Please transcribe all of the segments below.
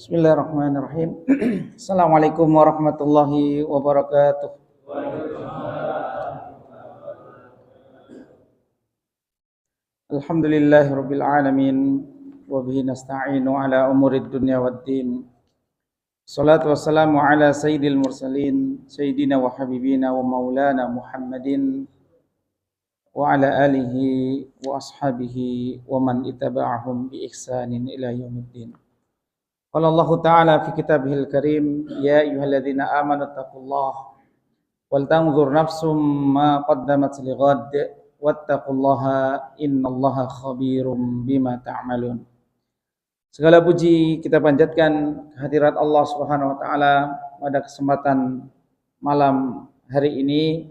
Bismillahirrahmanirrahim. Assalamualaikum warahmatullahi wabarakatuh. Alhamdulillahirabbil alamin wa bihi nasta'inu ala umurid dunya waddin. Shalatu wassalamu ala sayyidil mursalin sayyidina wa habibina wa maulana Muhammadin wa ala alihi wa ashabihi wa man ittaba'ahum bi ihsanin ila yaumiddin. Qala Allah Ta'ala fi kitabihil karim, ya ayyuhalladzina amanu taqullaha wal tanzur nafsum ma qaddamat lighad wattaqullaha innallaha khabirum bima ta'malun. Segala puji kita panjatkan kehadirat Allah Subhanahu wa taala pada kesempatan malam hari ini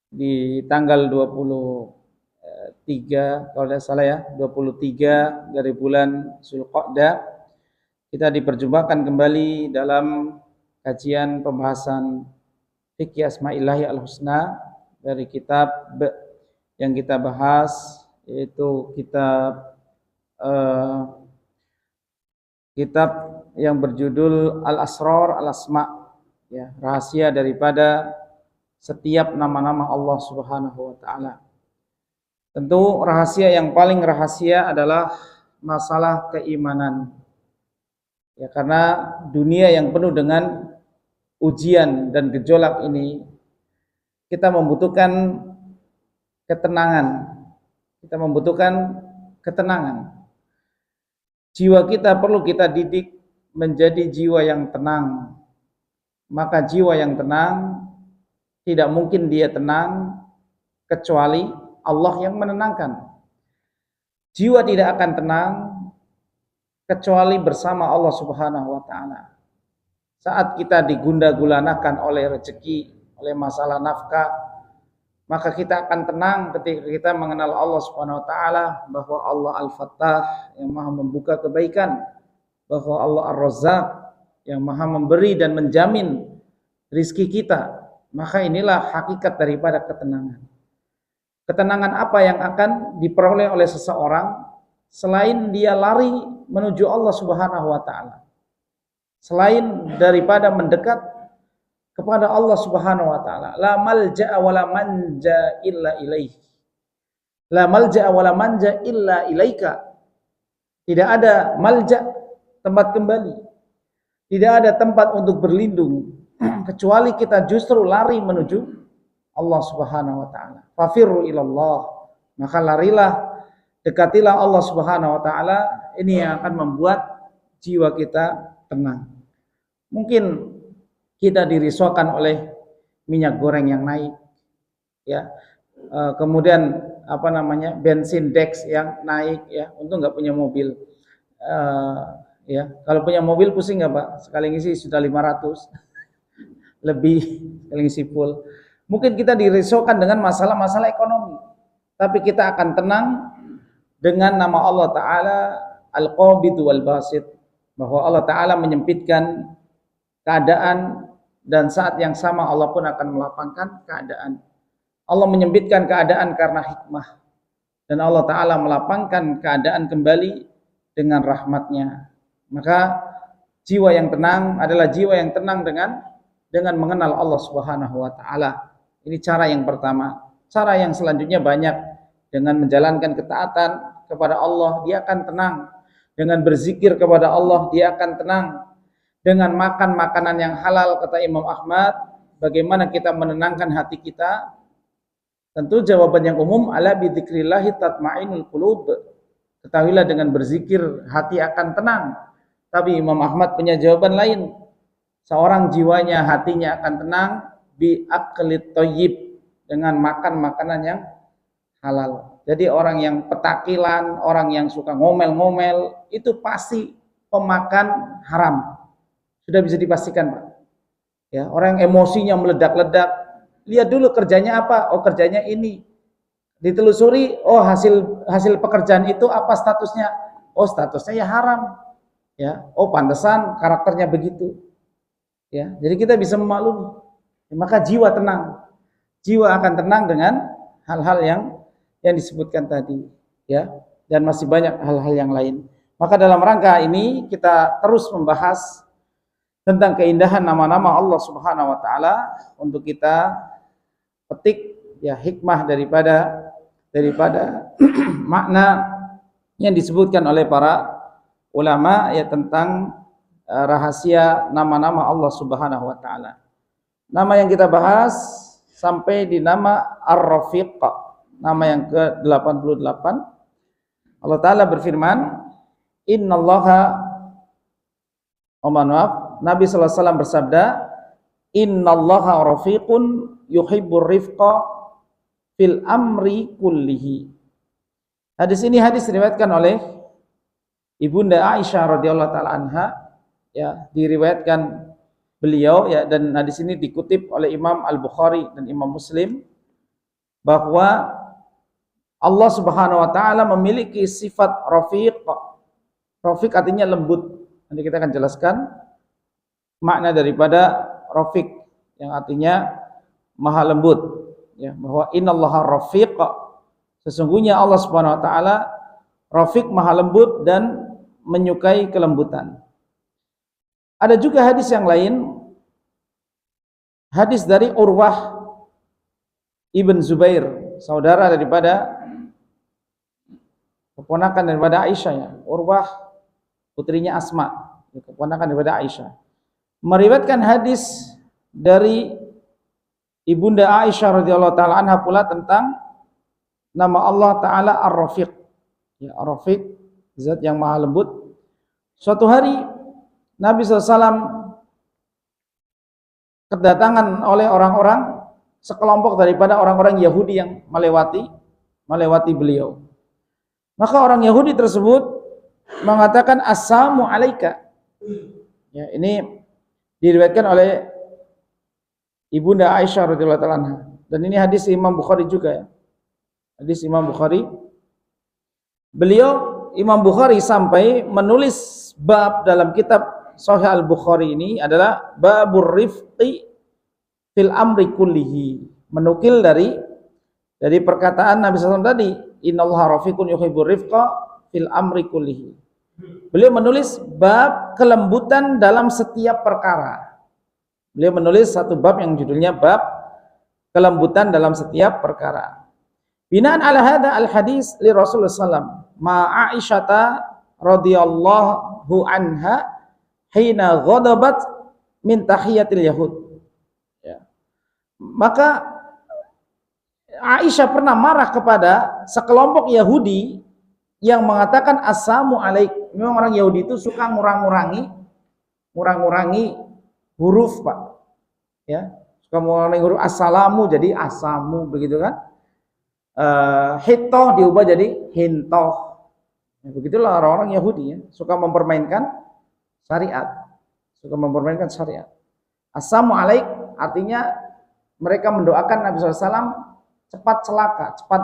di tanggal 23 kalau tidak salah ya, 23 dari bulan Zulqa'dah. Kita diperjumpakan kembali dalam kajian pembahasan Fikih Asma'illahi Al-Husna dari kitab yang kita bahas, yaitu kitab yang berjudul Al-Asrar Al-Asma', ya, rahasia daripada setiap nama-nama Allah Subhanahu wa taala. Tentu rahasia yang paling rahasia adalah masalah keimanan. Ya, karena dunia yang penuh dengan ujian dan gejolak ini, kita membutuhkan ketenangan. Kita membutuhkan ketenangan. Jiwa kita perlu kita didik menjadi jiwa yang tenang. Maka jiwa yang tenang, tidak mungkin dia tenang kecuali Allah yang menenangkan. Jiwa tidak akan tenang kecuali bersama Allah Subhanahu wa taala. Saat kita digunda-gulanakan oleh rezeki, oleh masalah nafkah, maka kita akan tenang ketika kita mengenal Allah Subhanahu wa taala, bahwa Allah Al-Fattah yang Maha membuka kebaikan, bahwa Allah Ar-Razzaq yang Maha memberi dan menjamin rizki kita. Maka inilah hakikat daripada ketenangan. Ketenangan apa yang akan diperoleh oleh seseorang selain dia lari menuju Allah Subhanahu wa taala, selain daripada mendekat kepada Allah Subhanahu wa taala. La malja'a wa la manja illa ilaih. La malja'a wa la manja illa ilaika. Tidak ada malja, tempat kembali. Tidak ada tempat untuk berlindung kecuali kita justru lari menuju Allah Subhanahu wa taala. Fafirru ilallah. Maka larilah, dekatilah Allah Subhanahu wa taala. Ini yang akan membuat jiwa kita tenang. Mungkin kita dirisaukan oleh minyak goreng yang naik, ya. Kemudian bensin Dex yang naik, ya. Untung nggak punya mobil. Ya, kalau punya mobil pusing nggak Pak? Sekali ngisi sudah 500 lebih sekali ngisi full. Mungkin kita dirisaukan dengan masalah-masalah ekonomi, tapi kita akan tenang dengan nama Allah Ta'ala Al-Qabid wal Basit, bahwa Allah Ta'ala menyempitkan keadaan dan saat yang sama Allah pun akan melapangkan keadaan. Allah menyempitkan keadaan karena hikmah, dan Allah Ta'ala melapangkan keadaan kembali dengan rahmatnya. Maka jiwa yang tenang adalah jiwa yang tenang dengan mengenal Allah Subhanahu wa taala. Ini cara yang pertama. Cara yang selanjutnya banyak. Dengan menjalankan ketaatan kepada Allah, dia akan tenang. Dengan berzikir kepada Allah, dia akan tenang. Dengan makan makanan yang halal, kata Imam Ahmad, bagaimana kita menenangkan hati kita? Tentu jawaban yang umum, ala bidzikrillahi tatma'innul qulub. Ketahuilah dengan berzikir hati akan tenang. Tapi Imam Ahmad punya jawaban lain. Seorang jiwanya, hatinya akan tenang bi aqlit thayyib, dengan makan makanan yang halal. Jadi orang yang petakilan, orang yang suka ngomel-ngomel, itu pasti pemakan haram. Sudah bisa dipastikan, Pak. Ya, orang yang emosinya meledak-ledak, lihat dulu kerjanya apa? Oh, kerjanya ini. Ditelusuri, oh hasil pekerjaan itu apa statusnya? Oh, statusnya ya haram. Ya, oh pantesan karakternya begitu. Ya, jadi kita bisa memaklumi. Maka jiwa tenang. Jiwa akan tenang dengan hal-hal yang disebutkan tadi, ya. Dan masih banyak hal-hal yang lain. Maka dalam rangka ini kita terus membahas tentang keindahan nama-nama Allah Subhanahu wa taala untuk kita petik ya hikmah daripada makna yang disebutkan oleh para ulama ya tentang rahasia nama-nama Allah Subhanahu wa taala. Nama yang kita bahas sampai di nama Ar-Rafiq, nama yang ke-88. Allah taala berfirman, Innallaha, Nabi sallallahu alaihi wasallam bersabda, Innallaha rafiqun yuhibbur rifqa fil amri kullihi. Hadis ini diriwayatkan oleh Ibunda Aisyah radhiyallahu taala anha, ya, diriwayatkan beliau ya, dan hadis ini dikutip oleh Imam Al-Bukhari dan Imam Muslim bahwa Allah Subhanahu wa taala memiliki sifat rafiq. Rafiq artinya lembut. Nanti kita akan jelaskan makna daripada rafiq yang artinya maha lembut, ya, bahwa innallaha rafiq, sesungguhnya Allah Subhanahu wa taala rafiq, maha lembut dan menyukai kelembutan. Ada juga hadis yang lain, hadis dari Urwah ibn Zubair, saudara daripada keponakan daripada Aisyah, ya. Urwah putrinya Asma, keponakan daripada Aisyah, meriwayatkan hadis dari Ibunda Aisyah radhiyallahu taala anha pula tentang nama Allah taala Ar-Rafiq. Ya, Ar-Rafiq, zat yang maha lembut. Suatu hari Nabi SAW kedatangan oleh orang-orang, sekelompok daripada orang-orang Yahudi yang melewati beliau. Maka orang Yahudi tersebut mengatakan assalamu alaika. Ya, ini diriwayatkan oleh Ibunda Aisyah radhiyallahu taala anha, dan ini hadis Imam Bukhari juga, ya. Hadis Imam Bukhari. Imam Bukhari sampai menulis bab dalam kitab Sahih Al-Bukhari ini adalah babur rifqi fil amri kullihi, menukil dari perkataan Nabi SAW tadi, innallaha rafiqun yuhibbur rifqa fil amri kullihi. Beliau menulis bab kelembutan dalam setiap perkara. Beliau menulis satu bab yang judulnya bab kelembutan dalam setiap perkara. Binaan ala hadha al-hadis li Rasulullah SAW ma Aisyata radhiyallahu anha hina ghadabat min tahiyatil yahud. Ya. Maka Aisyah pernah marah kepada sekelompok Yahudi yang mengatakan assalamu alaik. Memang orang Yahudi itu suka ngurangi huruf, Pak. Ya, suka mengurangi huruf assalamu jadi asamu, begitu kan? Hitoh diubah jadi hintoh. Ya, begitulah orang-orang Yahudi, ya, suka mempermainkan syariat. Assalamu alaik artinya mereka mendoakan Nabi SAW cepat celaka, cepat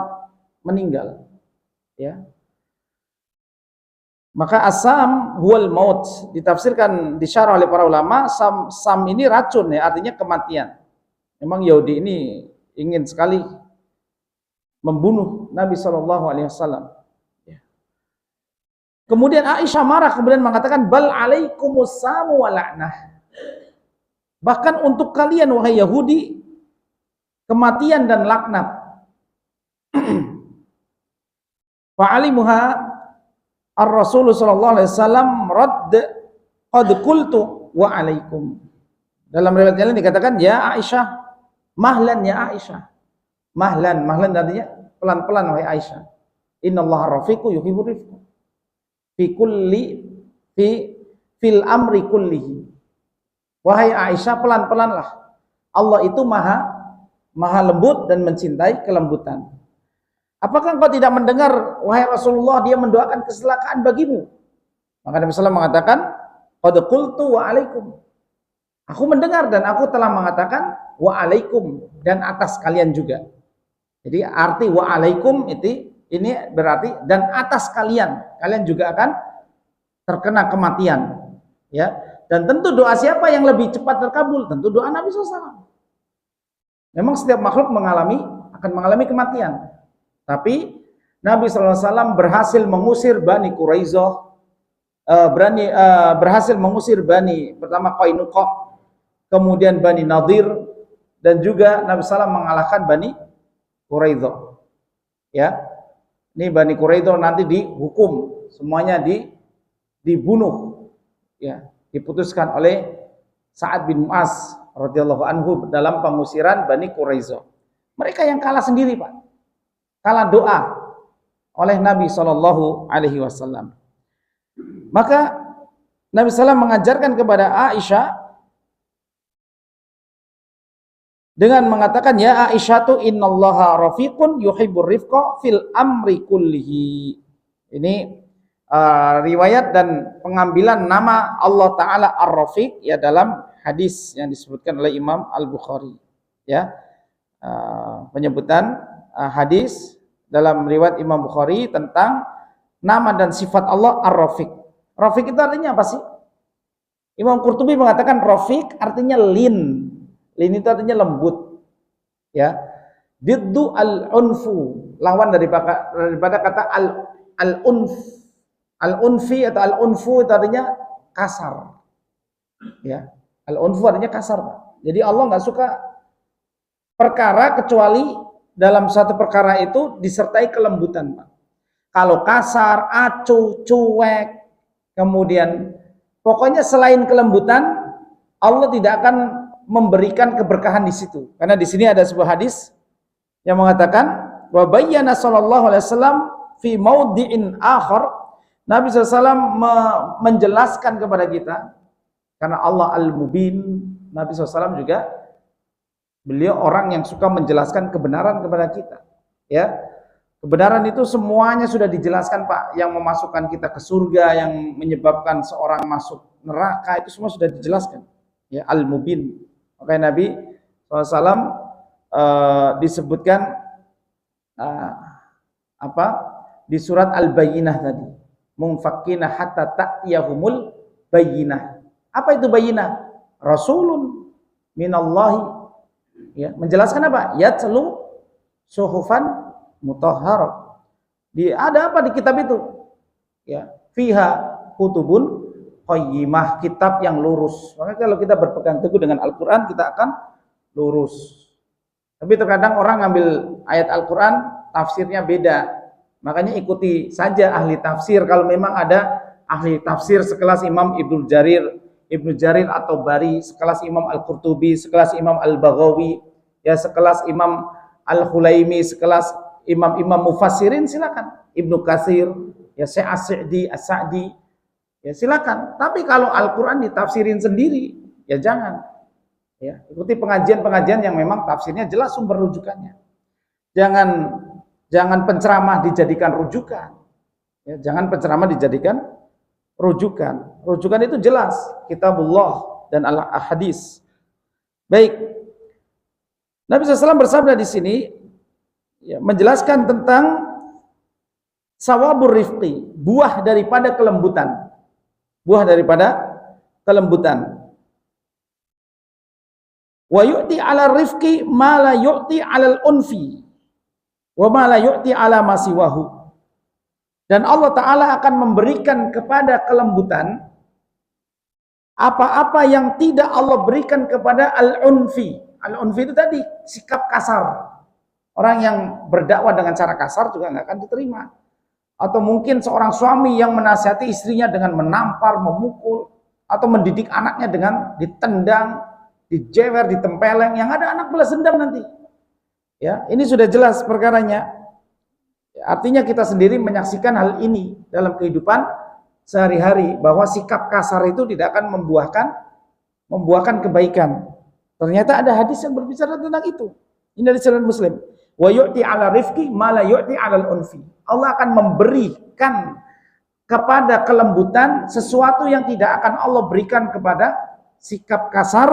meninggal. Ya. Maka asam huwal maut, ditafsirkan disyarah oleh para ulama, sam ini racun, ya, artinya kematian. Memang Yahudi ini ingin sekali membunuh Nabi SAW. Ya. Kemudian Aisyah marah, kemudian mengatakan bal alaikumussamu wa la'nah. Bahkan untuk kalian wahai Yahudi kematian dan laknat. Fa'alimuha Ar-Rasul sallallahu alaihi wasallam radd qad qultu wa alaikum. Dalam riwayat lain dikatakan ya Aisyah, mahlan ya Aisyah. Mahlan artinya pelan-pelan wahai Aisyah. Innallaha rafiqu yuhibbur rifqa fil amri kullihi. Wahai Aisyah, pelan-pelanlah. Allah itu maha lembut dan mencintai kelembutan. Apakah engkau tidak mendengar wahai Rasulullah dia mendoakan kecelakaan bagimu? Maka Nabi SAW mengatakan qad qultu wa alaikum. Aku mendengar dan aku telah mengatakan wa alaikum, dan atas kalian juga. Jadi arti wa alaikum ini berarti dan atas kalian juga akan terkena kematian, ya. Dan tentu doa siapa yang lebih cepat terkabul? Tentu doa Nabi SAW. Memang setiap makhluk akan mengalami kematian. Tapi Nabi SAW berhasil mengusir Bani Quraisyah berhasil mengusir Bani pertama Qainuqa, kemudian Bani Nadir, dan juga Nabi SAW mengalahkan Bani Quraidah. Ya, ini Bani Quraidah nanti dihukum, semuanya dibunuh, ya, diputuskan oleh Sa'ad bin Mu'az radhiyallahu anhu dalam pengusiran Bani Quraidah. Mereka yang kalah sendiri, Pak, kalah doa oleh Nabi SAW. Maka Nabi SAW mengajarkan kepada Aisyah dengan mengatakan, ya Aisyatu innallaha rafiqun yuhibbur rifqa fil amri kullihi. Ini riwayat dan pengambilan nama Allah Ta'ala Ar-Rafiq ya dalam hadis yang disebutkan oleh Imam Al-Bukhari, ya, penyebutan hadis dalam riwayat Imam Bukhari tentang nama dan sifat Allah Ar-Rafiq. Rafiq itu artinya apa sih? Imam Qurtubi mengatakan Rafiq artinya lin. Lin itu artinya lembut. Ya. Diddu al-unfu, lawan daripada kata al-unf. Al-unfi atau al-unfu itu artinya kasar. Ya. Al-unfu artinya kasar, Pak. Jadi Allah nggak suka perkara kecuali dalam satu perkara itu disertai kelembutan, Pak. Kalau kasar, acuh, cuek, kemudian pokoknya selain kelembutan, Allah tidak akan memberikan keberkahan di situ. Karena di sini ada sebuah hadis yang mengatakan, wa bayyana sallallahu alaihi wasallam fi maudhi'in akhar, Nabi SAW menjelaskan kepada kita, karena Allah Al-Mubin, Nabi SAW juga beliau orang yang suka menjelaskan kebenaran kepada kita, ya. Kebenaran itu semuanya sudah dijelaskan, Pak. Yang memasukkan kita ke surga, yang menyebabkan seorang masuk neraka, itu semua sudah dijelaskan. Ya, Al-Mubin. Makanya Nabi SAW disebutkan di surat Al-Bayyinah tadi, munfakina hatta ta'yahumul bayyinah. Apa itu bayyinah? Rasulun minallahi. Ya, menjelaskan apa? Yatlu suhufan mutahharah. Ada apa di kitab itu? Ya, fiha kutubun qayyimah, kitab yang lurus. Maka kalau kita berpegang teguh dengan Al-Qur'an, kita akan lurus. Tapi terkadang orang ngambil ayat Al-Qur'an, tafsirnya beda. Makanya ikuti saja ahli tafsir. Kalau memang ada ahli tafsir sekelas Imam Ibnu Jarir atau Bari, sekelas Imam Al-Qurtubi, sekelas Imam Al-Baghawi, ya, sekelas Imam Al-Khulaimi, sekelas imam-imam mufassirin, silakan. Ibnu Katsir, ya, Syekh As-Sa'di, As-Sa'di, ya silakan. Tapi kalau Al-Qur'an ditafsirin sendiri, ya jangan. Ya, ikuti pengajian-pengajian yang memang tafsirnya jelas sumber rujukannya. Jangan penceramah dijadikan rujukan. Ya, jangan penceramah dijadikan rujukan. Rujukan itu jelas, kitabullah dan al-hadis. Baik. Nabi SAW bersabda di sini, ya, menjelaskan tentang sawabur rifqi, buah daripada kelembutan. Buah daripada kelembutan. Wa yu'ti 'ala rifqi ma la yu'ti 'alal unfi wa ma la yu'ti 'ala ma siwahu. Dan Allah Ta'ala akan memberikan kepada kelembutan apa-apa yang tidak Allah berikan kepada al-unfi. Al-unfi itu tadi sikap kasar. Orang yang berdakwah dengan cara kasar juga nggak akan diterima. Atau mungkin seorang suami yang menasihati istrinya dengan menampar, memukul, atau mendidik anaknya dengan ditendang, dijewer, ditempeleng, yang ada anak balas dendam nanti. Ya, ini sudah jelas perkaranya. Artinya kita sendiri menyaksikan hal ini dalam kehidupan sehari-hari, bahwa sikap kasar itu tidak akan membuahkan kebaikan. Ternyata ada hadis yang berbicara tentang itu. Ini dari Sahih Muslim. Wa yu'ti 'ala rifqi ma la yu'ti 'alal unfi. Allah akan memberikan kepada kelembutan sesuatu yang tidak akan Allah berikan kepada sikap kasar.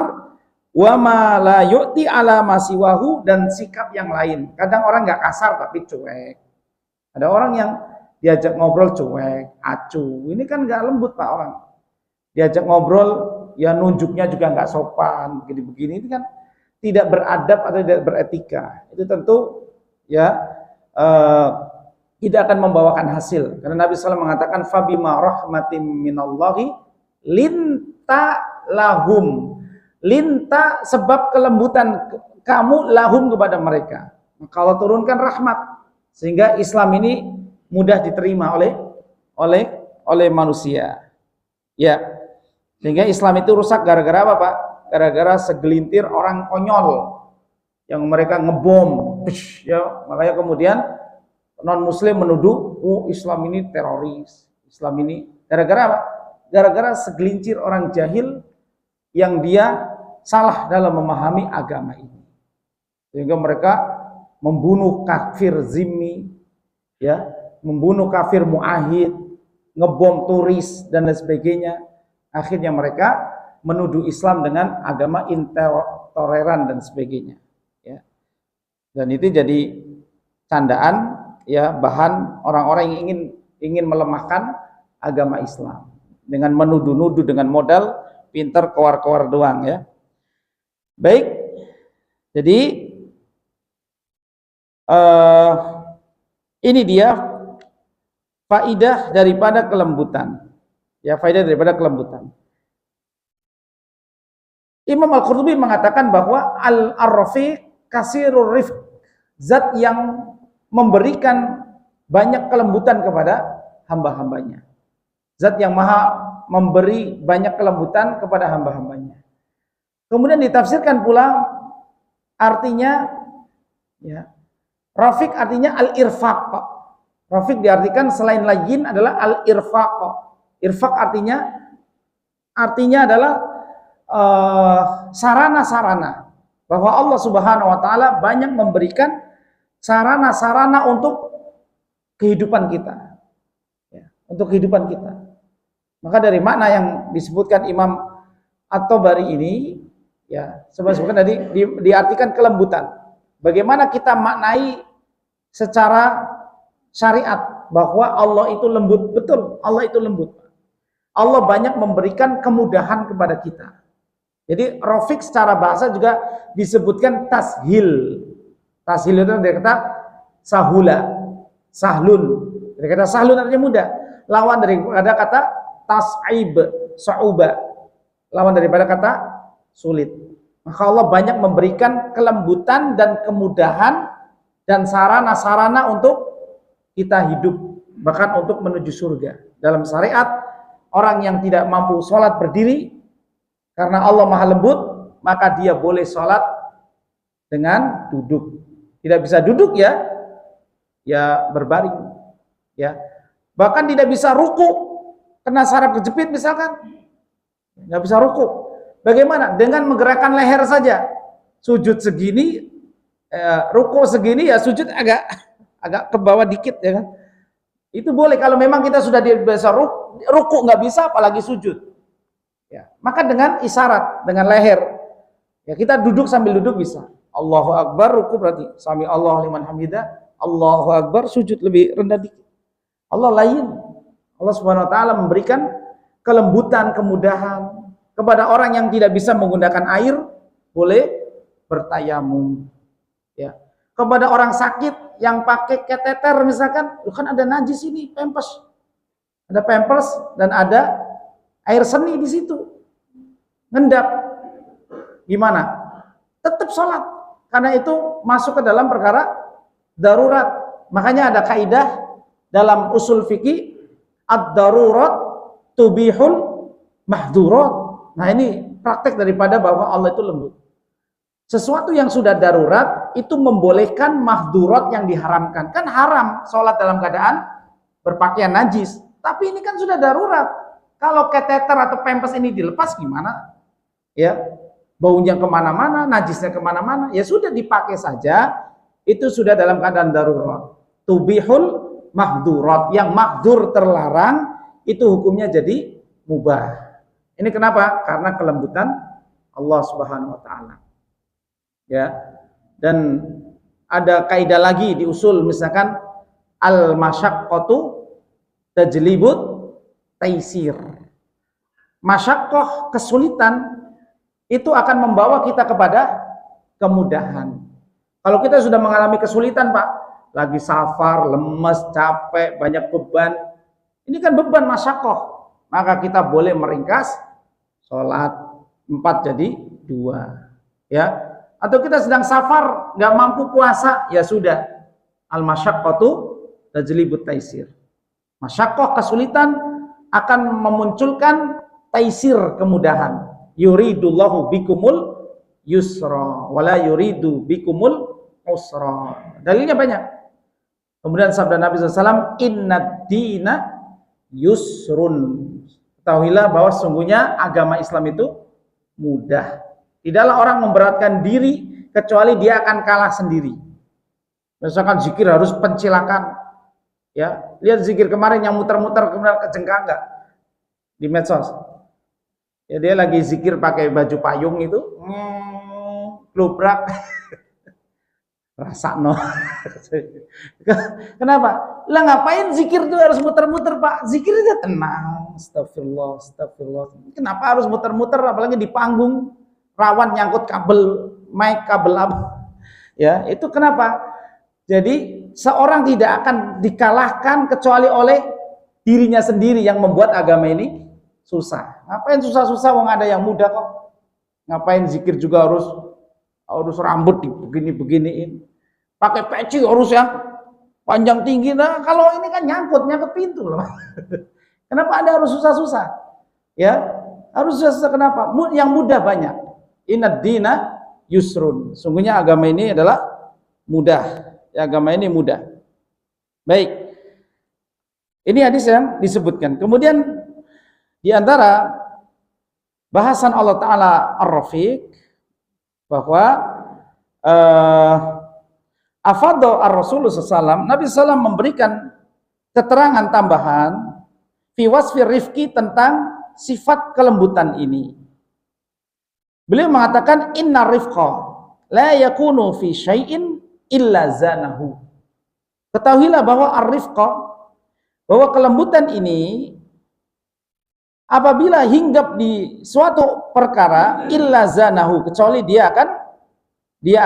Wa ma la yu'ti 'ala ma siwahu, dan sikap yang lain. Kadang orang nggak kasar tapi cuek. Ada orang yang diajak ngobrol cuek, acuh. Ini kan nggak lembut, Pak, orang. Diajak ngobrol, ya nunjuknya juga nggak sopan, begini-begini. Itu kan tidak beradab atau tidak beretika. Itu tentu ya tidak akan membawakan hasil. Karena Nabi SAW mengatakan fabima rahmatim minallahi linta lahum. Linta sebab kelembutan kamu lahum kepada mereka. Maka Allah turunkan rahmat sehingga Islam ini mudah diterima oleh manusia. Ya. Sehingga Islam itu rusak gara-gara apa, Pak? Gara-gara segelintir orang konyol yang mereka ngebom, ya, makanya kemudian non muslim menuduh Islam ini teroris, Islam ini gara-gara apa? Gara-gara segelintir orang jahil yang dia salah dalam memahami agama ini, sehingga mereka membunuh kafir zimmi, ya, membunuh kafir muahid, ngebom turis dan lain sebagainya. Akhirnya mereka menuduh Islam dengan agama intoleran dan sebagainya, ya. Dan itu jadi candaan, ya, bahan orang-orang yang ingin melemahkan agama Islam dengan menuduh-nuduh dengan modal pinter kewar-kewar doang, ya. Baik, jadi ini dia faidah daripada kelembutan, ya, faidah daripada kelembutan. Imam Al-Qurtubi mengatakan bahwa al-rafiq kasirur rifq, zat yang memberikan banyak kelembutan kepada hamba-hambanya, zat yang maha memberi banyak kelembutan kepada hamba-hambanya. Kemudian ditafsirkan pula artinya, ya, rafiq artinya al-irfaq. Rafiq diartikan selain layyin adalah al-irfaq. Irfaq artinya adalah sarana-sarana, bahwa Allah Subhanahu wa taala banyak memberikan sarana-sarana untuk kehidupan kita, ya, untuk kehidupan kita. Maka dari makna yang disebutkan Imam At-Tabari ini, ya, sebagaimana tadi diartikan kelembutan. Bagaimana kita maknai secara syariat bahwa Allah itu lembut, betul, Allah itu lembut. Allah banyak memberikan kemudahan kepada kita. Jadi rafiq secara bahasa juga disebutkan tashil. Tashil itu dari kata sahula, sahlun. Dari kata sahlun artinya mudah. Lawan daripada kata tas'ib, sa'uba. Lawan daripada kata sulit. Maka Allah banyak memberikan kelembutan dan kemudahan dan sarana-sarana untuk kita hidup, bahkan untuk menuju surga. Dalam syariat, orang yang tidak mampu sholat berdiri karena Allah maha lembut, maka dia boleh sholat dengan duduk. Tidak bisa duduk, ya berbaring, ya. Bahkan tidak bisa ruku, kena saraf kejepit misalkan, nggak bisa ruku. Bagaimana? Dengan menggerakkan leher saja. Sujud segini, ruku segini, ya sujud agak ke bawah dikit, ya kan? Itu boleh kalau memang kita sudah biasa ruku nggak bisa, apalagi sujud. Ya, maka dengan isyarat, dengan leher, ya, kita duduk sambil duduk bisa. Allahu Akbar, ruku berarti sami Allah liman hamidah. Allahu Akbar, sujud lebih rendah dikit. Allah lain. Allah Subhanahu wa taala memberikan kelembutan, kemudahan kepada orang yang tidak bisa menggunakan air, boleh bertayamum. Ya. Kepada orang sakit yang pakai kateter misalkan, kan ada najis ini, pampers. Ada pampers dan ada air seni di situ, ngendap, gimana? Tetap sholat, karena itu masuk ke dalam perkara darurat. Makanya ada kaidah dalam usul fikih, ad-darurat tubihul mahdurat. Nah, ini praktek daripada bahwa Allah itu lembut. Sesuatu yang sudah darurat itu membolehkan mahdurat yang diharamkan. Kan haram sholat dalam keadaan berpakaian najis, tapi ini kan sudah darurat. Kalau kateter atau pampers ini dilepas gimana? Ya, baunya kemana-mana, najisnya kemana-mana. Ya sudah dipakai saja. Itu sudah dalam keadaan darurat. Tubihul mahdurat, yang mahdur terlarang itu hukumnya jadi mubah. Ini kenapa? Karena kelembutan Allah Subhanahu wa taala. Ya. Dan ada kaidah lagi di usul, misalkan al-masyaqqatu tajlibut taisir. Masyaqqah, kesulitan, itu akan membawa kita kepada kemudahan. Kalau kita sudah mengalami kesulitan, Pak, lagi safar, lemes, capek, banyak beban. Ini kan beban masyakoh. Maka kita boleh meringkas sholat 4 jadi 2. Ya. Atau kita sedang safar, nggak mampu puasa, ya sudah. Al-masyaqqatu tajlibut taisir. Masyakoh, kesulitan akan memunculkan taisir, kemudahan. Yuridullahu bikumul yusra wala yuridu bikumul usra. Dalilnya banyak. Kemudian sabda Nabi SAW, innad dina yusrun. Ketahuilah bahwa sungguhnya agama Islam itu mudah. Tidaklah orang memberatkan diri kecuali dia akan kalah sendiri. Misalkan zikir harus pencilakan. Ya, lihat zikir kemarin yang muter-muter kemudian kejengkang enggak di medsos. Ya, dia lagi zikir pakai baju payung itu, klubrak. Rasakno. Kenapa? Lah ngapain zikir itu harus muter-muter, Pak? Zikir aja tenang. Astagfirullah, astagfirullah. Kenapa harus muter-muter apalagi di panggung rawan nyangkut kabel mic, kabel apa? Ya, itu kenapa? Jadi seorang tidak akan dikalahkan kecuali oleh dirinya sendiri yang membuat agama ini susah. Ngapain susah-susah wong ada yang mudah kok. Ngapain zikir juga harus rambut begini-beginiin. Pakai peci harus yang panjang tinggi. Nah, kalau ini kan nyangkut pintu loh. Kenapa Anda harus susah-susah? Ya, harus susah-susah kenapa? Yang mudah banyak. Inad dina yusrun. Sungguhnya agama ini adalah mudah. Ya, agama ini mudah. Baik. Ini hadis yang disebutkan. Kemudian di antara bahasan Allah Ta'ala Ar-Rafiq bahwa afadha ar-Rasulullah SAW, Nabi SAW memberikan keterangan tambahan fi wasfi rifqi tentang sifat kelembutan ini. Beliau mengatakan inna rifqa la yakunu fi syai'in illa zanahu. Ketahuilah bahwa ar-rifqa, bahwa kelembutan ini apabila hinggap di suatu perkara illa zanahu, kecuali dia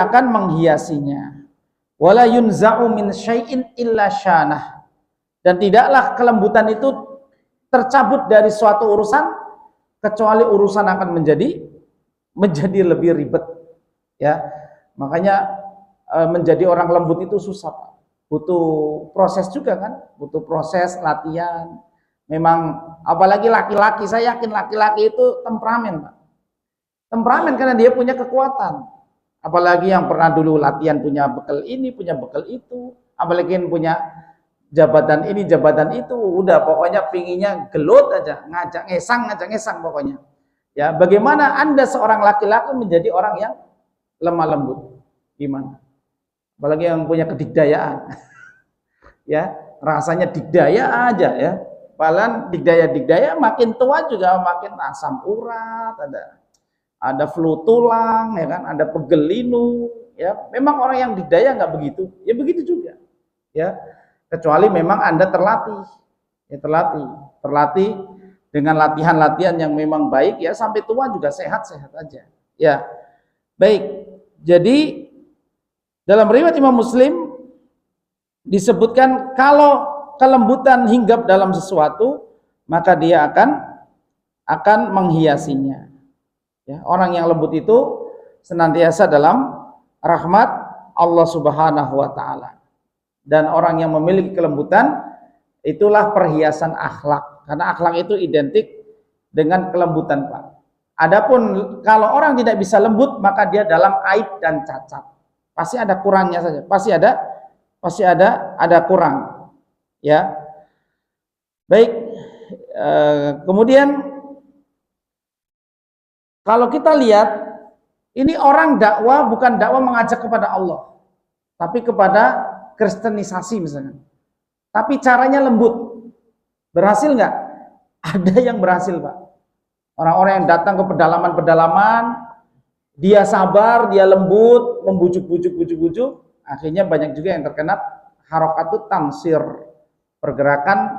akan menghiasinya. Wala yunza'u min syai'in illa syanah. Dan tidaklah kelembutan itu tercabut dari suatu urusan kecuali urusan akan menjadi lebih ribet. Ya. Makanya menjadi orang lembut itu susah, Pak. Butuh proses juga kan? Butuh proses latihan. Memang apalagi laki-laki, saya yakin laki-laki itu temperamen, Pak. Temperamen karena dia punya kekuatan. Apalagi yang pernah dulu latihan punya bekal ini, punya bekal itu, apalagi yang punya jabatan ini, jabatan itu, udah pokoknya pinginnya gelut aja, ngajak ngesang pokoknya. Ya, bagaimana Anda seorang laki-laki menjadi orang yang lemah lembut? Gimana? Apalagi yang punya kedikdayaan. Ya, rasanya dikdaya aja ya. Padahal dikdaya makin tua juga makin asam urat, ada flu tulang, ya kan, ada pegel linu, ya. Memang orang yang dikdaya nggak begitu, ya begitu juga, ya. Kecuali memang Anda terlatih, ya terlatih dengan latihan-latihan yang memang baik, ya sampai tua juga sehat-sehat aja, ya. Baik, jadi dalam riwayat Imam Muslim disebutkan kalau kelembutan hinggap dalam sesuatu, maka dia akan menghiasinya. Ya, orang yang lembut itu senantiasa dalam rahmat Allah Subhanahu wa Ta'ala. Dan orang yang memiliki kelembutan itulah perhiasan akhlak. Karena akhlak itu identik dengan kelembutan, Pak. Adapun kalau orang tidak bisa lembut, maka dia dalam aib dan cacat. Pasti ada kurangnya saja. Pasti ada kurang. Ya. Baik. Kemudian kalau kita lihat, ini orang dakwah bukan dakwah mengajak kepada Allah, tapi kepada kristenisasi misalnya. Tapi caranya lembut. Berhasil nggak? Ada yang berhasil, Pak. Orang-orang yang datang ke pedalaman-pedalaman, dia sabar, dia lembut, membujuk-bujuk, akhirnya banyak juga yang terkena harokatut tamsir, pergerakan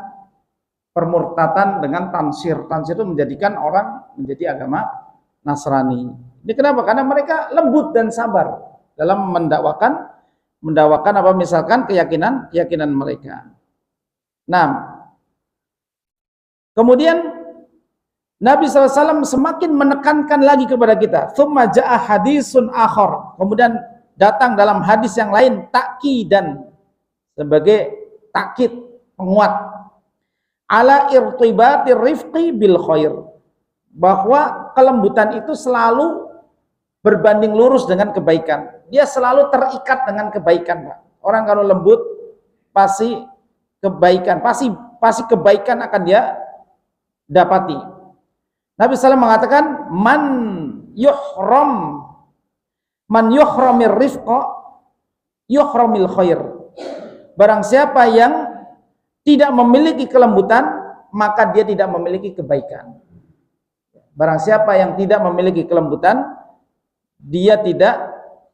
permurtatan dengan tamsir. Tamsir itu menjadikan orang menjadi agama Nasrani. Ini kenapa? Karena mereka lembut dan sabar dalam mendakwakan mendakwakan apa misalkan keyakinan mereka. Nah, kemudian Nabi SAW semakin menekankan lagi kepada kita. Tsumma ja'a hadisun akhar. Kemudian datang dalam hadis yang lain takkidan, sebagai takkid, penguat. Ala irtibatir rifqi bil khair. Bahwa kelembutan itu selalu berbanding lurus dengan kebaikan. Dia selalu terikat dengan kebaikan, Pak. Orang kalau lembut pasti kebaikan, pasti kebaikan akan dia dapati. Nabi SAW mengatakan man yuhramir rifqa yuhramil khair. Barang siapa yang tidak memiliki kelembutan, maka dia tidak memiliki kebaikan. Barang siapa yang tidak memiliki kelembutan, dia tidak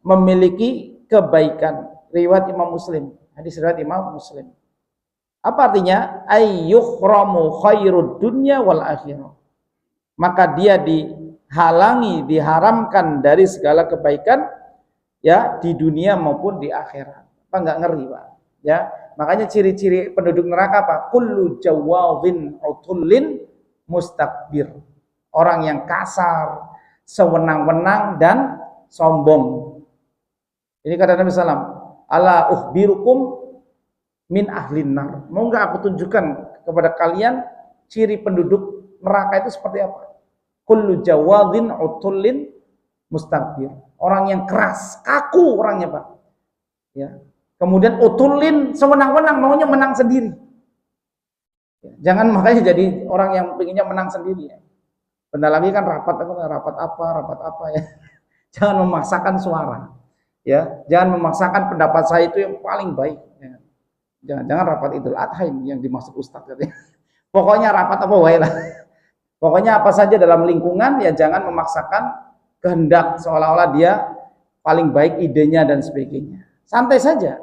memiliki kebaikan. Riwayat Imam Muslim. Hadis riwayat Imam Muslim. Apa artinya? Ayyuhramu khairud dunya wal akhirah. Maka dia dihalangi, diharamkan dari segala kebaikan ya di dunia maupun di akhirat. Apa enggak ngeri, Pak? Ya, makanya ciri-ciri penduduk neraka apa? Kullu jawadhin utullin mustakbir. Orang yang kasar, sewenang-wenang dan sombong. Ini kata Nabi SAW, ala ukhbirukum min ahlin nar. Mau enggak aku tunjukkan kepada kalian ciri penduduk neraka itu seperti apa? Kullu jawadhin utullin mustakbir. Orang yang keras, kaku orangnya, Pak. Ya. Kemudian utullin, sewenang-wenang, maunya menang sendiri. Ya. Jangan makanya jadi orang yang pengennya menang sendiri ya. Bentar lagi kan rapat apa ya. Jangan memaksakan suara. Ya, jangan memaksakan pendapat saya itu yang paling baik. Ya. Jangan rapat Idul Adha yang dimaksud Ustadz katanya. Pokoknya rapat apa wae lah. Pokoknya apa saja dalam lingkungan ya jangan memaksakan kehendak seolah-olah dia paling baik idenya dan sebagainya. Santai saja.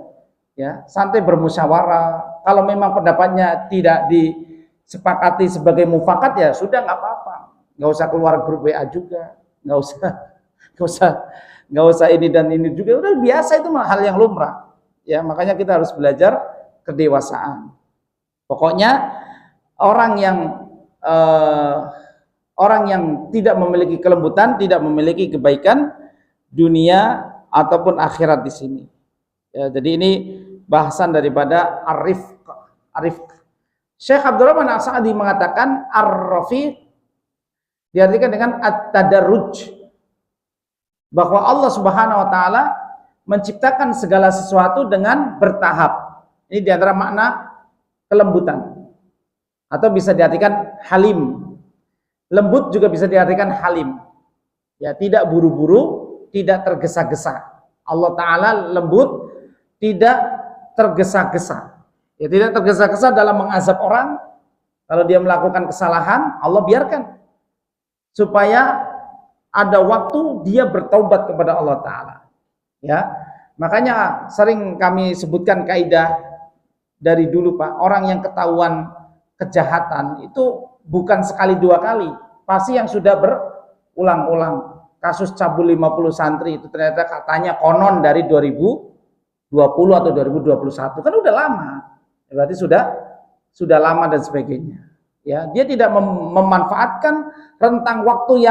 Ya, santai bermusyawarah. Kalau memang pendapatnya tidak disepakati sebagai mufakat ya sudah nggak apa-apa. Nggak usah keluar grup WA juga. Nggak usah ini dan ini juga. Udah biasa itu hal yang lumrah. Ya, makanya kita harus belajar kedewasaan. Pokoknya orang yang tidak memiliki kelembutan, tidak memiliki kebaikan dunia ataupun akhirat di sini. Ya, jadi ini bahasan daripada arif. Syekh Abdurrahman As-Sa'di mengatakan ar-rafiq diartikan dengan at-tadarruj, bahwa Allah Subhanahu wa taala menciptakan segala sesuatu dengan bertahap. Ini diantara makna kelembutan. Atau bisa diartikan halim. Lembut juga bisa diartikan halim. Ya, tidak buru-buru, tidak tergesa-gesa. Allah Ta'ala lembut, tidak tergesa-gesa. Ya, tidak tergesa-gesa dalam mengazab orang. Kalau dia melakukan kesalahan, Allah biarkan. Supaya ada waktu dia bertaubat kepada Allah Ta'ala. Ya, makanya sering kami sebutkan kaidah dari dulu, Pak. Orang yang ketahuan kejahatan itu bukan sekali dua kali, pasti yang sudah berulang-ulang. Kasus cabul 50 santri itu ternyata katanya konon dari 2020 atau 2021, kan udah lama, berarti sudah lama dan sebagainya. Ya, dia tidak memanfaatkan rentang waktu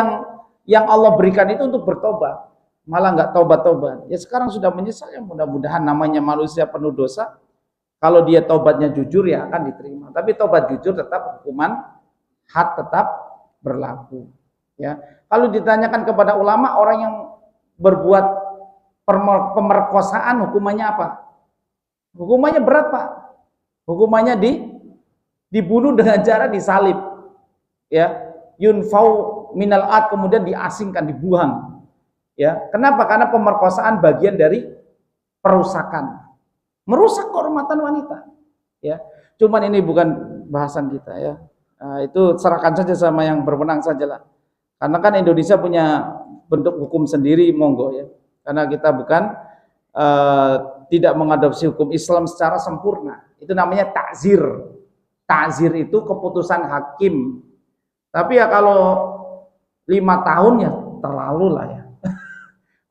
yang Allah berikan itu untuk bertobat, malah nggak tobat-tobat. Ya sekarang sudah menyesal, ya mudah-mudahan, namanya manusia penuh dosa. Kalau dia tobatnya jujur ya akan diterima. Tapi tobat jujur tetap hukuman had tetap berlaku. Ya. Kalau ditanyakan kepada ulama, orang yang berbuat pemerkosaan hukumannya apa? Hukumannya berat, Pak. Hukumannya dibunuh dengan cara disalib. Ya, yunfau minal ad, kemudian diasingkan, dibuang. Ya, kenapa? Karena pemerkosaan bagian dari perusakan. Merusak kehormatan wanita, ya. Cuman ini bukan bahasan kita, ya. Nah, itu serahkan saja sama yang berwenang sajalah. Karena kan Indonesia punya bentuk hukum sendiri, monggo ya. Karena kita bukan tidak mengadopsi hukum Islam secara sempurna. Itu namanya ta'zir. Ta'zir itu keputusan hakim. Tapi ya kalau 5 tahun ya terlalu lah ya.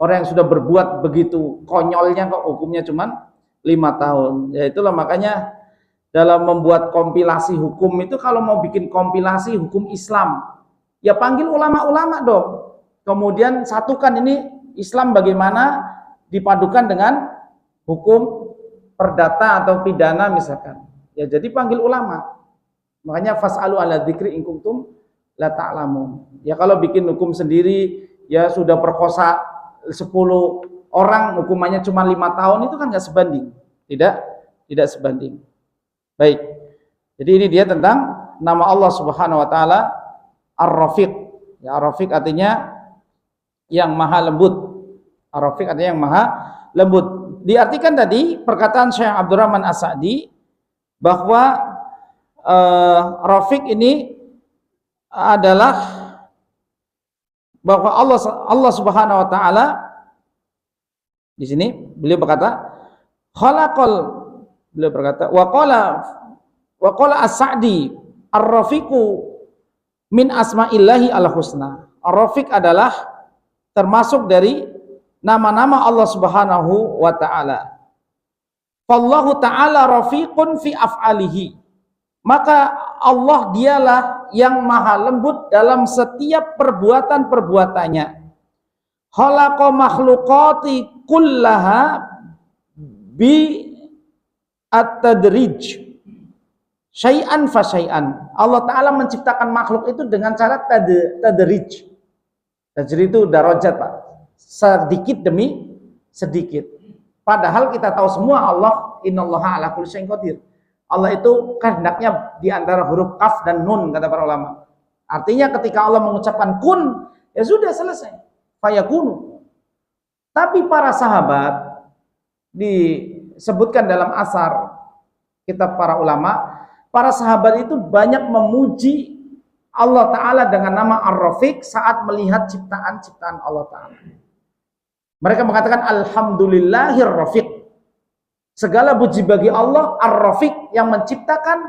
Orang yang sudah berbuat begitu konyolnya kok hukumnya cuma 5 tahun. Ya itulah makanya dalam membuat kompilasi hukum itu, kalau mau bikin kompilasi hukum Islam, ya panggil ulama-ulama dong. Kemudian satukan ini Islam bagaimana dipadukan dengan hukum perdata atau pidana misalkan. Ya jadi panggil ulama. Makanya fas'alu ala dzikri in kuntum la ta'lamun. Ya kalau bikin hukum sendiri, ya sudah perkosa 10 orang hukumannya cuma 5 tahun, itu kan nggak sebanding. Tidak sebanding. Baik. Jadi ini dia tentang nama Allah Subhanahu wa taala Ar-Rafiq. Ya, Ar-Rafiq artinya yang maha lembut. Ar-Rafiq artinya yang maha lembut. Diartikan tadi perkataan Syekh Abdurrahman As-Sa'di bahwa Rafiq ini adalah bahwa Allah Subhanahu wa taala di sini beliau berkata wa qala As-Sa'di Ar-Rafiqu min asma'illahi al-husna. Ar-Rafiq adalah termasuk dari nama-nama Allah Subhanahu wa taala. Fallahu ta'ala rafiqun fi af'alihi. Maka Allah dialah yang maha lembut dalam setiap perbuatan-perbuatannya. Khalaqa makhluqati kullaha bi at-tadrij. Syai'an fa syai'an. Allah taala menciptakan makhluk itu dengan cara tadrij. Tadrij itu darajat, Pak. Sedikit demi sedikit. Padahal kita tahu semua Allah innallaha ala kulli syai'in qadir. Allah itu kehendaknya di antara huruf kaf dan nun, kata para ulama. Artinya ketika Allah mengucapkan kun, ya sudah selesai. Fayakunu. Tapi para sahabat disebutkan dalam asar kitab para ulama, para sahabat itu banyak memuji Allah Ta'ala dengan nama Ar-Rafiq saat melihat ciptaan-ciptaan Allah Ta'ala. Mereka mengatakan Alhamdulillahir Rafiq. Segala puji bagi Allah Ar-Rafiq yang menciptakan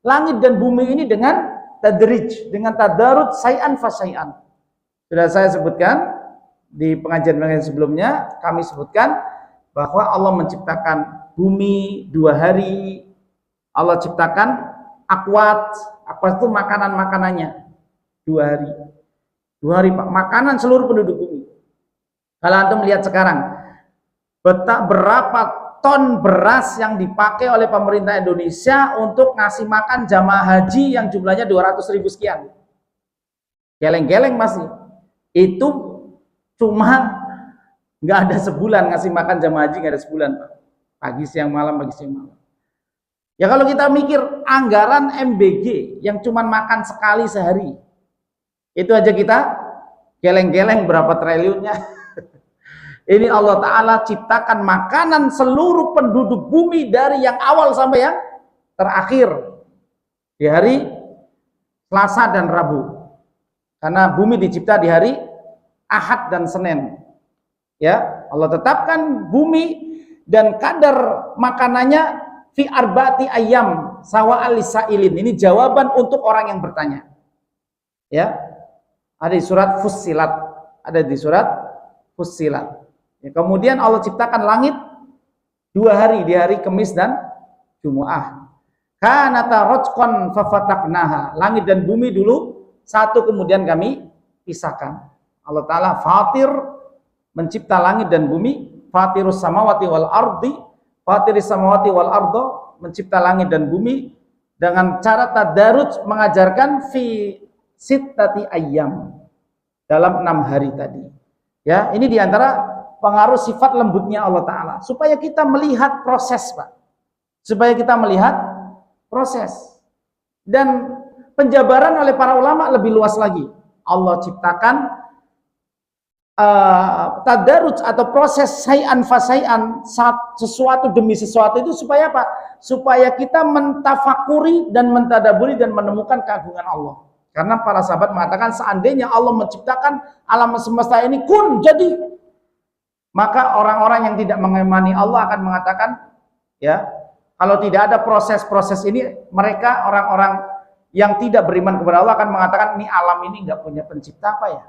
langit dan bumi ini dengan tadrij, dengan tadarut syai'an fa syai'an. Sudah saya sebutkan di pengajian-pengajian sebelumnya, kami sebutkan bahwa Allah menciptakan bumi 2 hari. Allah ciptakan akwat itu makanan-makanannya 2 hari. 2 hari, Pak, makanan seluruh penduduk bumi. Kalau antum lihat sekarang, berapa ton beras yang dipakai oleh pemerintah Indonesia untuk ngasih makan jamaah haji yang jumlahnya 200.000 sekian. Geleng-geleng masih. Itu cuma nggak ada sebulan ngasih makan jamaah haji, nggak ada sebulan, Pak. Pagi siang malam, pagi siang malam. Ya kalau kita mikir anggaran MBG yang cuma makan sekali sehari, itu aja kita geleng-geleng berapa triliunnya. Ini Allah Ta'ala ciptakan makanan seluruh penduduk bumi dari yang awal sampai yang terakhir di hari Selasa dan Rabu, karena bumi dicipta di hari Ahad dan Senin. Ya, Allah tetapkan bumi dan kadar makanannya fi arba'ati ayyam sawa'al lisailin. Ini jawaban untuk orang yang bertanya. Ya, ada di surat Fussilat, Ya, kemudian Allah ciptakan langit 2 hari, di hari Kamis dan Jumat. Kanata rajqan fafataknaha. Langit dan bumi dulu satu, kemudian kami pisahkan. Allah Ta'ala fatir, mencipta langit dan bumi, fatirus samawati wal ardi, fatiris samawati wal ardo, mencipta langit dan bumi dengan cara tadarruj, mengajarkan fi sittati ayyam, dalam 6 hari tadi. Ya, ini diantara pengaruh sifat lembutnya Allah Ta'ala, supaya kita melihat proses, Pak. Supaya kita melihat proses. Dan penjabaran oleh para ulama lebih luas lagi. Allah ciptakan tadarruj atau proses syai'an fa syai'an, sesuatu demi sesuatu itu supaya apa? Supaya kita mentafakuri dan mentadaburi dan menemukan keagungan Allah. Karena para sahabat mengatakan seandainya Allah menciptakan alam semesta ini kun jadi, maka orang-orang yang tidak mengimani Allah akan mengatakan, ya, kalau tidak ada proses-proses ini, mereka orang-orang yang tidak beriman kepada Allah akan mengatakan, ini alam ini nggak punya pencipta apa ya?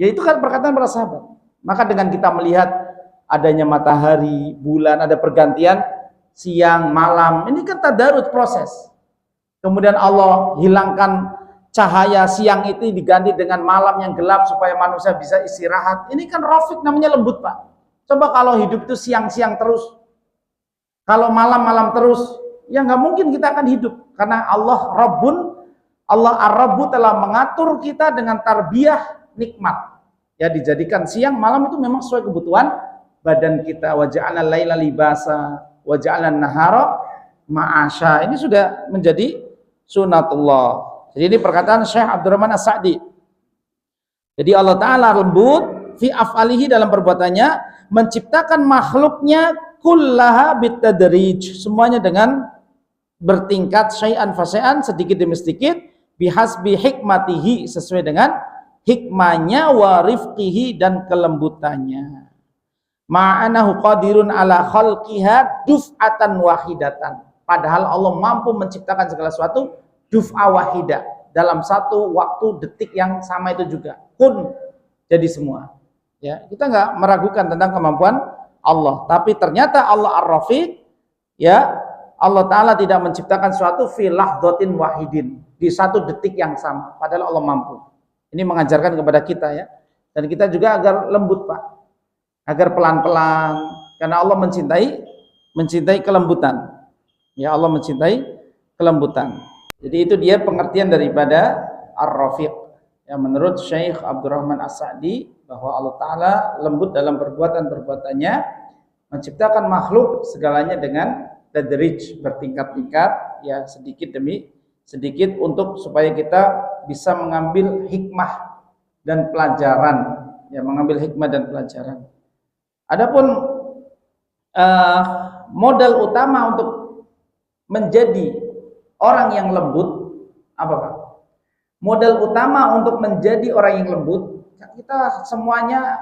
Ya itu kan perkataan para sahabat. Maka dengan kita melihat adanya matahari, bulan, ada pergantian siang, malam, ini kan tadarus proses. Kemudian Allah hilangkan cahaya siang itu diganti dengan malam yang gelap supaya manusia bisa istirahat. Ini kan rafiq, namanya lembut, Pak. Coba kalau hidup itu siang-siang terus, kalau malam-malam terus, ya nggak mungkin kita akan hidup. Karena Allah Rabbun, Allah Ar-Rabbu telah mengatur kita dengan tarbiyah nikmat. Ya, dijadikan siang malam itu memang sesuai kebutuhan badan kita. Wa ja'alal laila libasa wa ja'alan nahara ma'asya. Ini sudah menjadi sunatullah. Jadi ini perkataan Syekh Abdurrahman As-Sa'di. Jadi Allah Ta'ala lembut fi af'alihi, dalam perbuatannya, menciptakan makhluknya kullaha bitadrij, semuanya dengan bertingkat, syai'an fasyai'an, sedikit demi sedikit, bihasbi hikmatihi, sesuai dengan hikmahnya, wa rifqihi, dan kelembutannya. Ma'anahu qadirun ala khalqiha duf'atan wahidatan. Padahal Allah mampu menciptakan segala sesuatu duf'a wahidah, dalam satu waktu detik yang sama itu juga. Kun, jadi semua. Ya, kita nggak meragukan tentang kemampuan Allah. Tapi ternyata Allah Ar-Rafiq, ya, Allah Ta'ala tidak menciptakan sesuatu fi lahdhatin wahidin, di satu detik yang sama. Padahal Allah mampu. Ini mengajarkan kepada kita, ya. Dan kita juga agar lembut, Pak. Agar pelan-pelan. Karena Allah mencintai kelembutan. Ya, Allah mencintai kelembutan. Jadi itu dia pengertian daripada Ar-Rafiq. Ya, menurut Syekh Abdurrahman As-Sa'di, bahwa Allah Ta'ala lembut dalam perbuatan-perbuatannya, menciptakan makhluk segalanya dengan tadrij, bertingkat-tingkat, ya, sedikit demi sedikit, untuk supaya kita bisa mengambil hikmah dan pelajaran, ya, mengambil hikmah dan pelajaran. Adapun modal utama untuk menjadi orang yang lembut apa, Pak? Modal utama untuk menjadi orang yang lembut, kita semuanya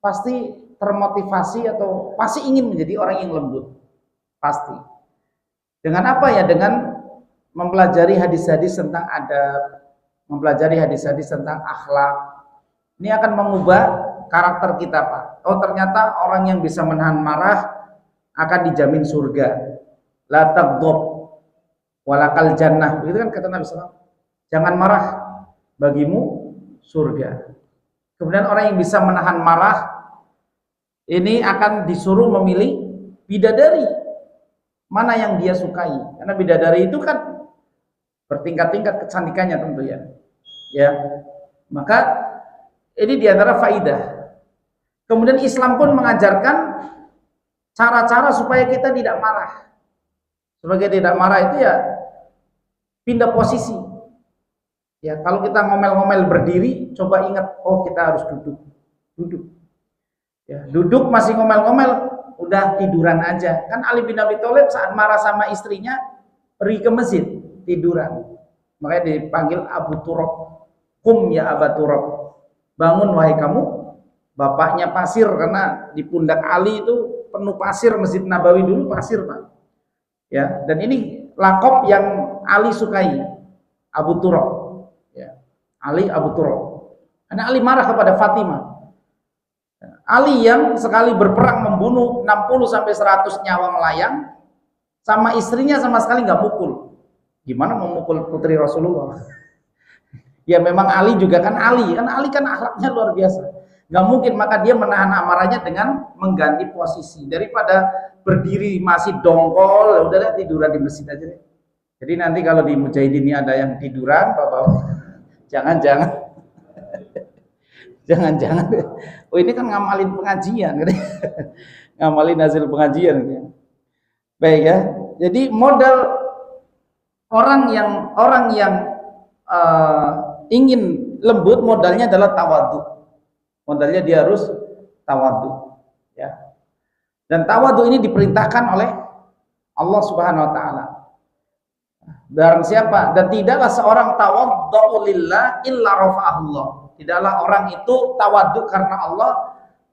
pasti termotivasi atau pasti ingin menjadi orang yang lembut. Pasti. Dengan apa, ya? Dengan mempelajari hadis-hadis tentang adab, mempelajari hadis-hadis tentang akhlak. Ini akan mengubah karakter kita, Pak. Oh, ternyata orang yang bisa menahan marah akan dijamin surga. La taghdab walakal jannah. Begitu kan kata Nabi SAW. Jangan marah, bagimu surga. Kemudian orang yang bisa menahan marah ini akan disuruh memilih bidadari mana yang dia sukai. Karena bidadari itu kan bertingkat-tingkat kecantikannya tentu, ya. Ya. Maka ini diantara faidah. Kemudian Islam pun mengajarkan cara-cara supaya kita tidak marah. Sebagai tidak marah itu, ya, pindah posisi. Ya, kalau kita ngomel-ngomel berdiri, coba ingat, oh, kita harus duduk. Ya, duduk masih ngomel-ngomel, udah tiduran aja. Kan Ali bin Abi Thalib saat marah sama istrinya pergi ke masjid, tiduran. Makanya dipanggil Abu Turab. Kum ya Abu Turab. Bangun wahai kamu, bapaknya pasir, karena di pundak Ali itu penuh pasir. Masjid Nabawi dulu pasir, Pak. Ya, dan ini lakop yang Ali sukai, Abu Turab. Ya, Ali Abu Turab. Karena Ali marah kepada Fatimah. Ali yang sekali berperang membunuh 60-100 nyawa melayang, sama istrinya sama sekali nggak mukul. Gimana mau mukul putri Rasulullah? Ya memang Ali juga kan Ali kan akhlaknya luar biasa. Nggak mungkin, maka dia menahan amarahnya dengan mengganti posisi. Daripada berdiri masih dongkol, udah tiduran di masjid aja deh. Jadi nanti kalau di Mujahidin ini ada yang tiduran, Bapak, jangan-jangan. Oh, ini kan ngamalin pengajian, ngamalin hasil pengajian. Baik, ya. Jadi modal orang yang ingin lembut, modalnya adalah tawadhu. Modalnya dia harus tawadhu, ya. Dan tawadhu ini diperintahkan oleh Allah Subhanahu wa taala. Barang siapa, dan tidaklah seorang tawadhu lillah illa rafa'ahullah. Tidaklah orang itu tawadhu karena Allah,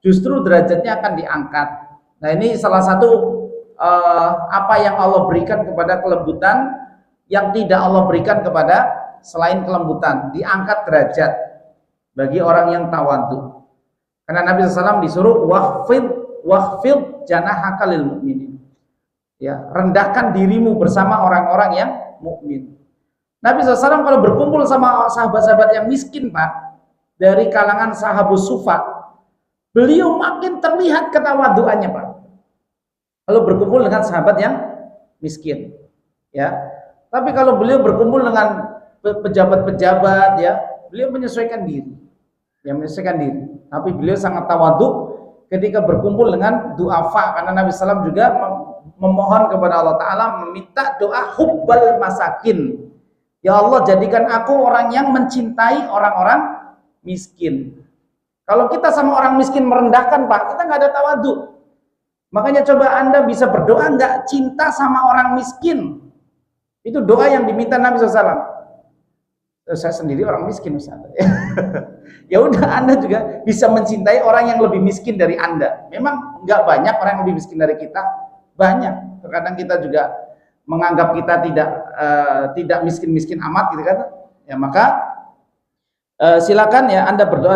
justru derajatnya akan diangkat. Nah, ini salah satu apa yang Allah berikan kepada kelembutan yang tidak Allah berikan kepada selain kelembutan, diangkat derajat. bagi orang yang tawadhu. Karena Nabi SAW disuruh wahfid janahaka lil mu'minin. Ya, rendahkan dirimu bersama orang-orang yang mukmin. Nabi SAW kalau berkumpul sama sahabat-sahabat yang miskin, Pak, dari kalangan sahabus sufa, beliau makin terlihat ketawaduannya, Pak. Kalau berkumpul dengan sahabat yang miskin, ya. Tapi kalau beliau berkumpul dengan pejabat-pejabat, ya, beliau menyesuaikan diri. Ya, menyesuaikan diri. Tapi beliau sangat tawadhu ketika berkumpul dengan du'afa, karena Nabi SAW juga memohon kepada Allah Ta'ala, meminta doa hubbal masakin. Ya Allah, jadikan aku orang yang mencintai orang-orang miskin. Kalau kita sama orang miskin merendahkan, Pak, kita nggak ada tawadhu. Makanya coba Anda bisa berdoa nggak cinta sama orang miskin. Itu doa yang diminta Nabi SAW. Saya sendiri orang miskin, Ustaz. Ya udah, Anda juga bisa mencintai orang yang lebih miskin dari Anda. Memang nggak banyak orang yang lebih miskin dari kita, banyak. Terkadang kita juga menganggap kita tidak miskin-miskin amat, gitu kan? Ya, maka silakan ya Anda berdoa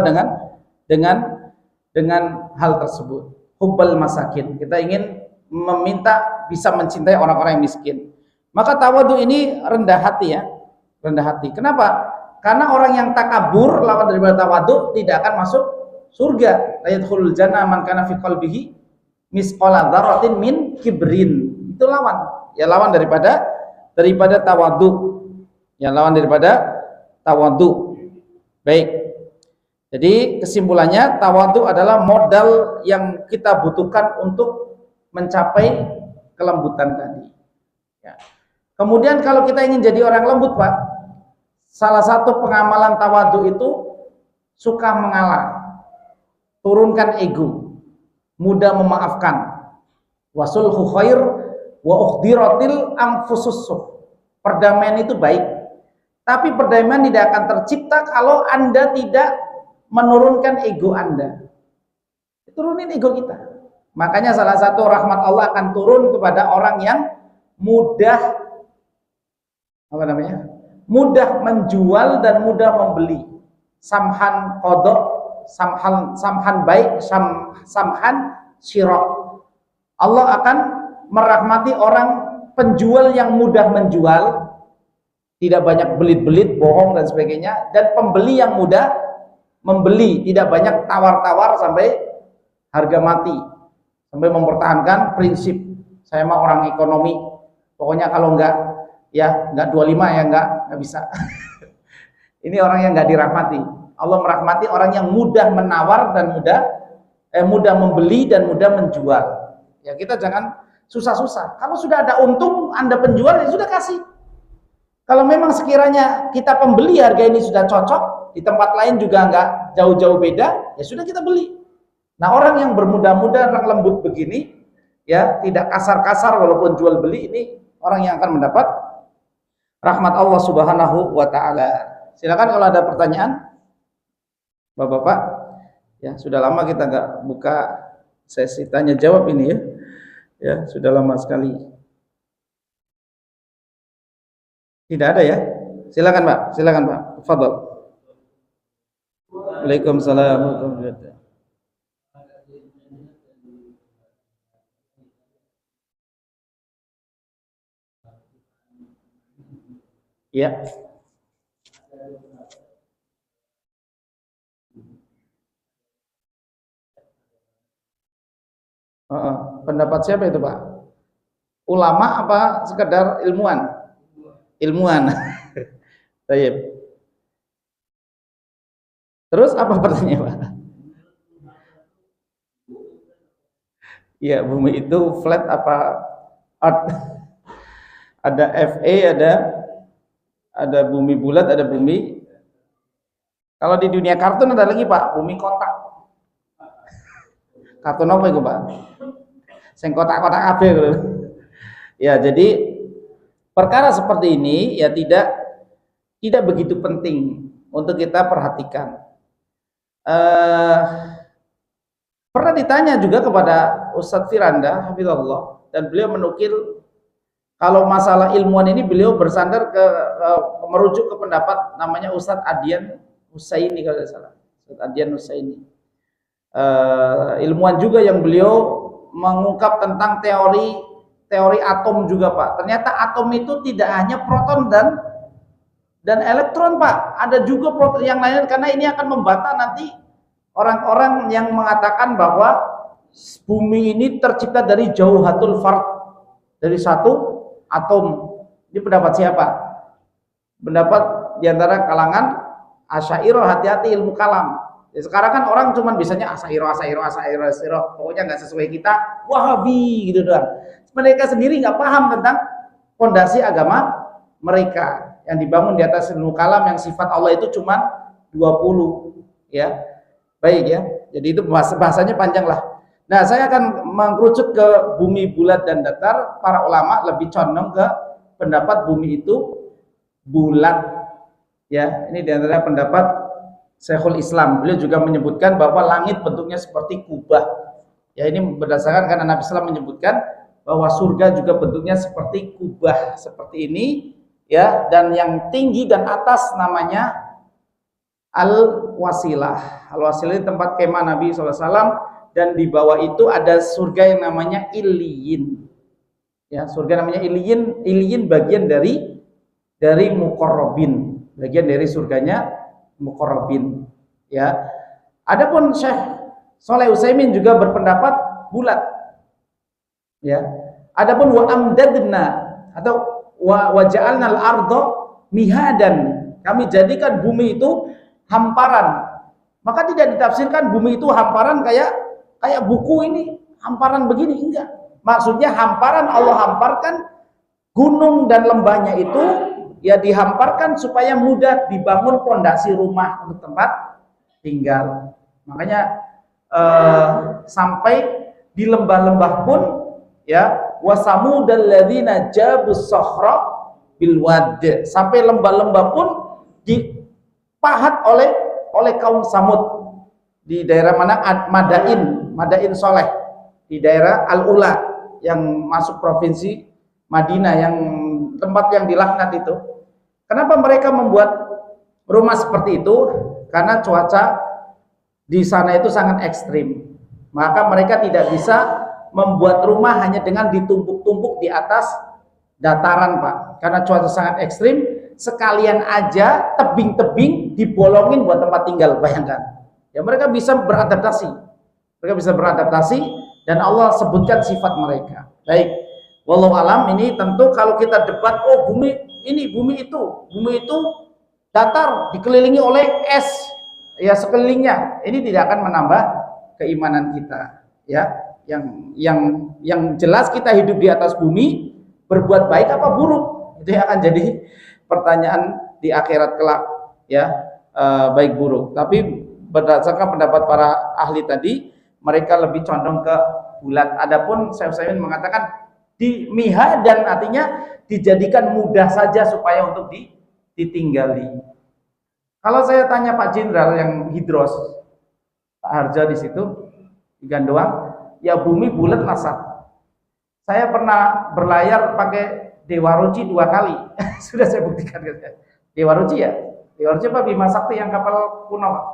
dengan hal tersebut. Hubbal masakin. Kita ingin meminta bisa mencintai orang-orang yang miskin. Maka tawadhu ini rendah hati, ya. Rendah hati. Kenapa? Karena orang yang takabur, lawan daripada tawadhu, tidak akan masuk surga. La yadkhulul jannah man kana fi qalbihi misqala dzarratin min kibrin. Itu lawan. Ya, lawan daripada tawadhu. Ya, lawan daripada tawadhu. Baik. Jadi kesimpulannya, tawadhu adalah modal yang kita butuhkan untuk mencapai kelembutan tadi. Ya. Kemudian kalau kita ingin jadi orang lembut, Pak, salah satu pengamalan tawadhu itu suka mengalah, turunkan ego, mudah memaafkan. Wasulhu khair wa ukhdiratil anfusus. Perdamaian itu baik, tapi perdamaian tidak akan tercipta kalau Anda tidak menurunkan ego Anda. Turunin ego kita. Makanya salah satu rahmat Allah akan turun kepada orang yang mudah mudah menjual dan mudah membeli. Samhan qadha, samhan baik, samhan syira. Allah akan merahmati orang penjual yang mudah menjual, tidak banyak belit-belit, bohong dan sebagainya, dan pembeli yang mudah membeli, tidak banyak tawar-tawar sampai harga mati, sampai mempertahankan prinsip saya mah orang ekonomi, pokoknya kalau enggak 25 ya enggak bisa. Ini orang yang enggak dirahmati. Allah merahmati orang yang mudah menawar dan mudah membeli dan mudah menjual. Ya, kita jangan susah-susah. Kalau sudah ada untung Anda penjual, ya sudah kasih. Kalau memang sekiranya kita pembeli harga ini sudah cocok, di tempat lain juga enggak jauh-jauh beda, ya sudah kita beli. Nah, orang yang bermudah-mudah, orang lembut begini, ya, tidak kasar-kasar walaupun jual beli, ini orang yang akan mendapat rahmat Allah Subhanahu wa Ta'ala. Silakan kalau ada pertanyaan, Bapak-bapak. Ya, sudah lama kita nggak buka sesi tanya jawab ini, ya. Ya, sudah lama sekali. Tidak ada, ya? Silakan, Pak. Silakan, Pak. Fadhol. Waalaikumsalam warahmatullahi wabarakatuh. Ya. Pendapat siapa itu, Pak? Ulama apa sekedar ilmuwan? Ilmuwan. Baik. Terus apa pertanyaannya, Pak? Ya, bumi itu flat apa art? Ada FA, ada bumi bulat, ada bumi. Kalau di dunia kartun ada lagi, Pak, bumi kotak. Kartun apa itu, Pak? Sing kotak-kotak kabeh. Ya, jadi perkara seperti ini ya tidak begitu penting untuk kita perhatikan. Pernah ditanya juga kepada Ustadz Firanda, hafizallah, dan beliau menukil kalau masalah ilmuwan ini beliau bersandar merujuk ke pendapat namanya Ustadz Adian Husaini kalau tidak salah. Ustaz Adian Husaini. Ilmuwan juga yang beliau mengungkap tentang teori atom juga, Pak. Ternyata atom itu tidak hanya proton dan elektron, Pak. Ada juga proton yang lain, karena ini akan membantah nanti orang-orang yang mengatakan bahwa bumi ini tercipta dari jauhatul fard, dari satu atom. Ini pendapat siapa? Pendapat diantara kalangan Asy'ariyah. Hati-hati ilmu kalam. Ya, sekarang kan orang cuman bisanya Asy'ariyah, pokoknya nggak sesuai kita, Wahabi gitu doang. Mereka sendiri nggak paham tentang fondasi agama mereka yang dibangun di atas ilmu kalam, yang sifat Allah itu cuman 20, ya. Baik ya. Jadi itu bahasanya panjang lah. Nah, saya akan mengerucut ke bumi bulat dan datar. Para ulama lebih condong ke pendapat bumi itu bulat. Ya, ini diantara pendapat Syekhul Islam. Beliau juga menyebutkan bahwa langit bentuknya seperti kubah. Ya, ini berdasarkan karena Nabi SAW menyebutkan bahwa surga juga bentuknya seperti kubah seperti ini, ya, dan yang tinggi dan atas namanya Al-Wasilah. Al-Wasilah ini tempat kemah Nabi SAW, dan di bawah itu ada surga yang namanya Iliyin. Ya, surga namanya Iliyin. Iliyin bagian dari Muqarrabin, bagian dari surganya Muqarrabin. Ya. Adapun Syekh Shalih Utsaimin juga berpendapat bulat. Ya. Adapun wa amdadna atau wa ja'alnal arda mihadan, kami jadikan bumi itu hamparan. Maka tidak ditafsirkan bumi itu hamparan kayak buku ini, hamparan begini, enggak. Maksudnya hamparan, Allah hamparkan gunung dan lembahnya itu ya dihamparkan supaya mudah dibangun pondasi rumah untuk tempat tinggal. Makanya sampai di lembah-lembah pun ya, wasamudal ladzina jabus sakhra bil wad, sampai lembah-lembah pun dipahat oleh kaum Samud di daerah mana? Madain Soleh, di daerah Al-Ula yang masuk provinsi Madinah, yang tempat yang dilaknat itu. Kenapa mereka membuat rumah seperti itu? Karena cuaca di sana itu sangat ekstrim. Maka mereka tidak bisa membuat rumah hanya dengan ditumpuk-tumpuk di atas dataran, Pak. Karena cuaca sangat ekstrim, sekalian aja tebing-tebing dibolongin buat tempat tinggal, bayangkan. Ya, mereka bisa beradaptasi. Mereka bisa beradaptasi dan Allah sebutkan sifat mereka. Baik. Wallahu alam. Ini tentu kalau kita debat, oh bumi ini, bumi itu datar, dikelilingi oleh es, ya sekelilingnya. Ini tidak akan menambah keimanan kita, ya. Yang jelas kita hidup di atas bumi, berbuat baik apa buruk, itu yang akan jadi pertanyaan di akhirat kelak, ya. Baik buruk. Tapi berdasarkan pendapat para ahli tadi, mereka lebih condong ke bulat. Adapun Syekh Utsaimin mengatakan di mihadan, artinya dijadikan mudah saja supaya untuk ditinggali. Kalau saya tanya Pak Jenderal yang Hidros, Pak Harja di situ di Gandoang, ya bumi bulat lah. Saya pernah berlayar pakai Dewa Ruci 2 kali. Sudah saya buktikan. Dewa Ruci ya? Dewa Ruci apa Bima Sakti yang kapal kuno, Pak?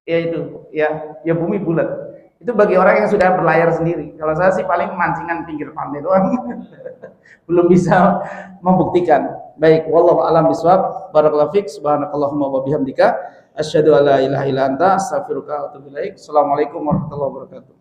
Ya itu, ya bumi bulat. Itu bagi orang yang sudah berlayar sendiri. Kalau saya sih paling mancingan pinggir pantai doang. Belum bisa membuktikan. Baik, wallahu a'lam bishawab. Barakallahu fiik. Subhanakallahumma wa bihamdika asyhadu an la ilaha illa anta astaghfiruka wa atubu ilaik. Assalamualaikum warahmatullahi wabarakatuh.